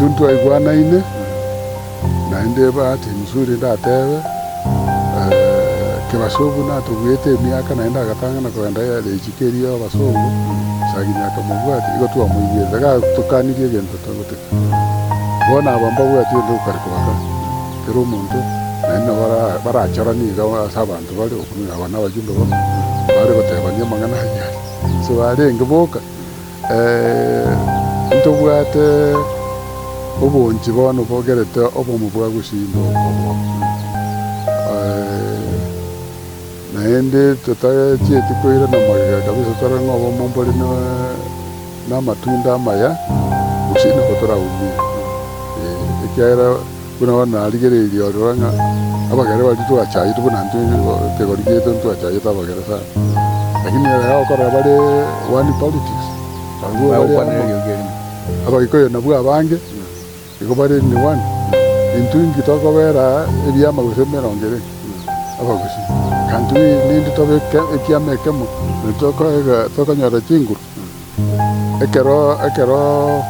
tuntu aigwana ine naende bahati nzuri ndatebe kebasubu natugwite miaka naenda agatanga na kwenda ya lechikirio basubu saginya kamugwati igotwa muigwete ga tukanirie gento tagote bona abamba bwati ndo karikobaka kero muntu naenda barachara niga abantu bari okunya abana bajumbe bari gotebanya mangana hanya so barenge boka ntobwate obonji bono bogerete obomu bwa gushimba obo naende tutachieti kwira na magaga kabisa twarango obomu mbori na matunda maya gushina kotora umi ekiara kuna wana aligererio oranga abagare bali twachai tubona ntu tegorigeto twachai tabagare sa lakini yao kora bale one politics abagikoyo nabwo abange ikobare ni one intungi tokobera ebyama gusemerongere abagusi kantu nindi tobe ekiamekemo tokonyora chinguru ekero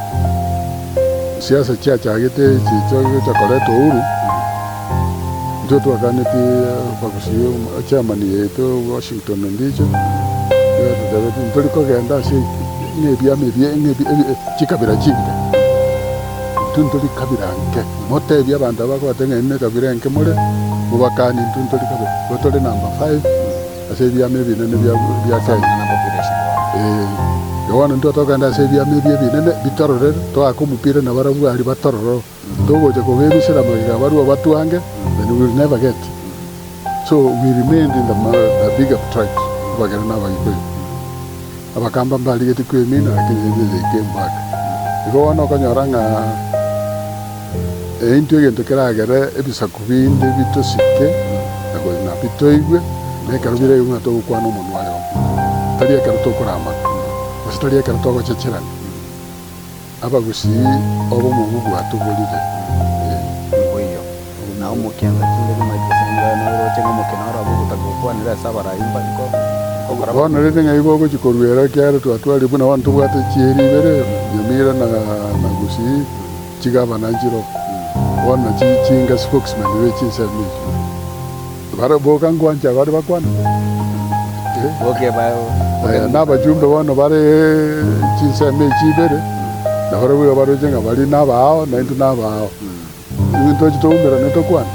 siasa chagete chicho chakoleto uru ndio twakaneti bagusi chairman yetu Washington ndicho ndio kogenda si nebyame chikabira chinde tuntuli kabiranke mote bya bantu bakwatenge ne kabiranke mole mubakani tuntuli kabira botole number 5 ase byame binene bya Kenya na population yona ndo tokanda ase byame binene bitorore to akumupire na barabu ali batororo togoje ko bebisira magiga baru batwange then we will never get so we remained in the bigger tribes bagera na bagiko abakamba mbali geti kwemina lakini they came back igona kanyoranga into egento keragere ebisakubinde bitosike nako na bitoigwe nekarubire yunga to kwana omuntu wayo tali ekarato kurama tali ekarato gochechera abagusi obo mu bwatubulire oyo na umukenza kinde kumagisanga na rotenga mukenara bugutagukwanira sabara imba iko bona rete ngai gogo chikorwera kyara twatwali buna wantu bwate chieri bere nyamira na gusi chigaba na njiro bona chinga spokesman wechi sami bara boka ngwanja bari bakwana okay bayo na bajumbe bona bare chinsame chibere na bara we baro jenga bari na bao na intu na bao into chitombera netokwana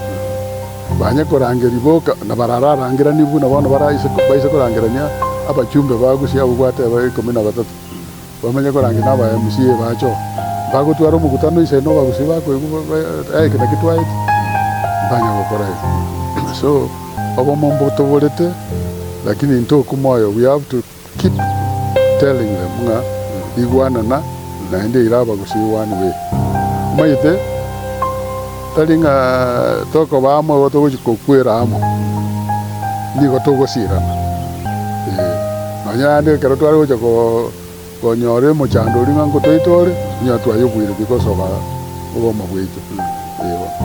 banya korangeri boka na barararangira nibu na bona baraise korangirania abajumbe bagusi abo gwate abakomena batatu bamanya korangira aba MC bacho bagutwara mugutano ise no bagusi bako kana kitwaye banya gukora so abo mombo tobolete lakini into kumoyo we have to keep telling them nga igwana na ende iraba gusi one way mayite talinga toko bamo goto kukwera amo ndigo togo sirana manyande kero twari gocha ko nyore mo chando ringa ngo toitore nyatwa yobwire because of obo mabwejo